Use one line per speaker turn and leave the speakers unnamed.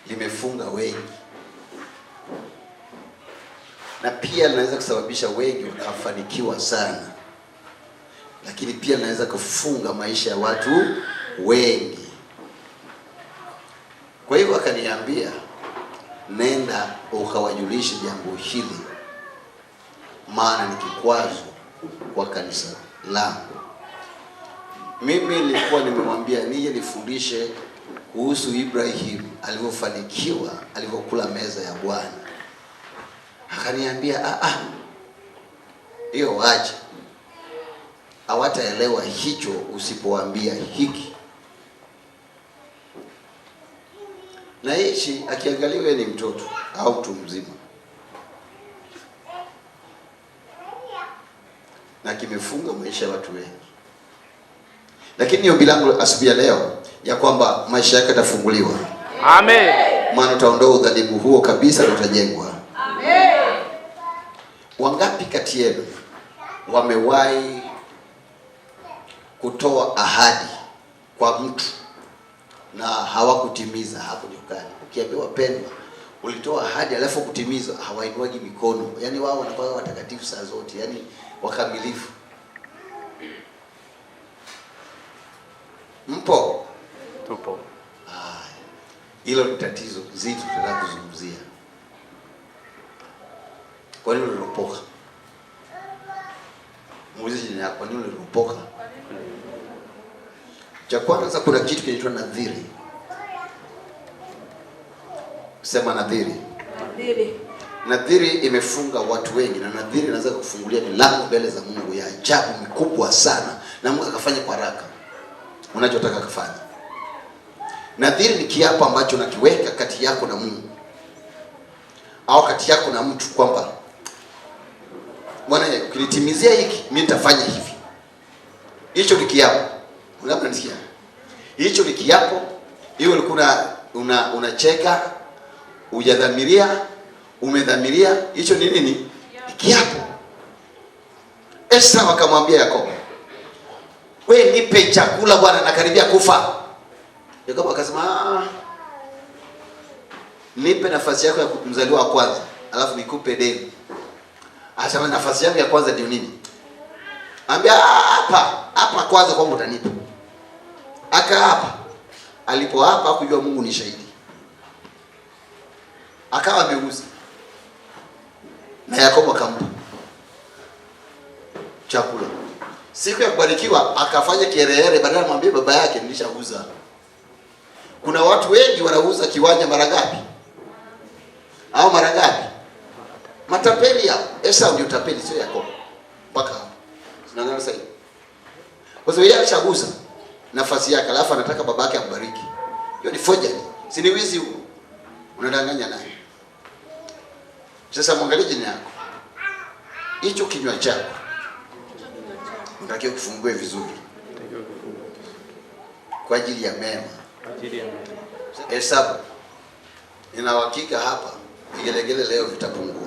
limefunga wengi, na pia linaweza kusababisha wengi wakafanikiwa sana, lakini pia linaweza kufunga maisha ya watu wengi. Kwa hivyo akaniambia, nenda ukawajulishe jambo hili, maana ni kikwazo kwa kanisa langu. Mimi nilikuwa nimemwambia nije nifundishe kuhusu Ibrahim alivyofanikiwa, alivyokula meza ya Bwana. Akaniambia hiyo waje, hawataelewa hicho usipowaambia hiki. Na hichi akiangaliwa ni mtoto au mtu mzima, na kimefunga maisha ya watu wengi. Lakini ombi langu asubuhi ya leo ya kwamba maisha yake yatafunguliwa.
Amen.
Maana utaondoa udhalimu huo kabisa na utajengwa.
Amen.
Wangapi kati yenu wamewahi kutoa ahadi kwa mtu na hawakutimiza? Hapo ndio kani. Ukiambiwa pendwa, ulitoa ahadi alafu kutimiza, hawainuagi mikono. Yaani wao wanakuwa watakatifu saa zote, yaani wakamilifu. Mpo?
Tupo.
Hilo ni tatizo zito tunataka kuzungumzia. Kwa nini uliropoka? Muulize jina yako, kwa nini uliropoka? Cha kwanza, kuna kitu kinaitwa nadhiri. Sema nadhiri.
Nadhiri.
Nadhiri imefunga watu wengi, na nadhiri inaweza kufungulia milango mbele za Mungu ya ajabu mikubwa sana, na Mungu akafanya kwa haraka unachotaka kufanya. Nadhiri ni kiapo ambacho unakiweka kati yako na Mungu au kati yako na mtu kwamba Bwana, ukinitimizia hiki mimi nitafanya hivi. Hicho ni kiapo. Unanisikia? Hicho ni kiapo. Hiyo ulikuwa unacheka, hujadhamiria, umedhamiria. Hicho ni nini? Ni kiapo. Esau akamwambia Yakobo, wewe nipe chakula Bwana, nakaribia kufa. Yakobo akasema, nipe nafasi yako ya mzaliwa wa kwanza, alafu nikupe deni. Asema nafasi yangu ya kwanza ndio nini? Ambia hapa kwanza kwamba utanipa. Hapa. Alipo hapa kujua Mungu ni shahidi. Akawa ameuza. Na Yakobo akampa chakula. Siku ya kubarikiwa akafanya kiherehere, badala ya mwambie baba yake nilishauza. Kuna watu wengi wanauza kiwanja mara ngapi? Au mara ngapi? Matapeli hao. Esau ndio tapeli, sio Yakobo. Mpaka hapo. Tunaangalia sasa. Kwa sababu yeye alishaguza nafasi yake, alafu anataka babake ambariki. Hiyo ni forgery. Si ni wizi huo? Unadanganya naye. Sasa mwangalie jina yako. Hicho kinywa chako unatakiwa kufungue vizuri kwa ajili ya mema. Hesabu. Nina uhakika hapa vigelegele leo vitapungua.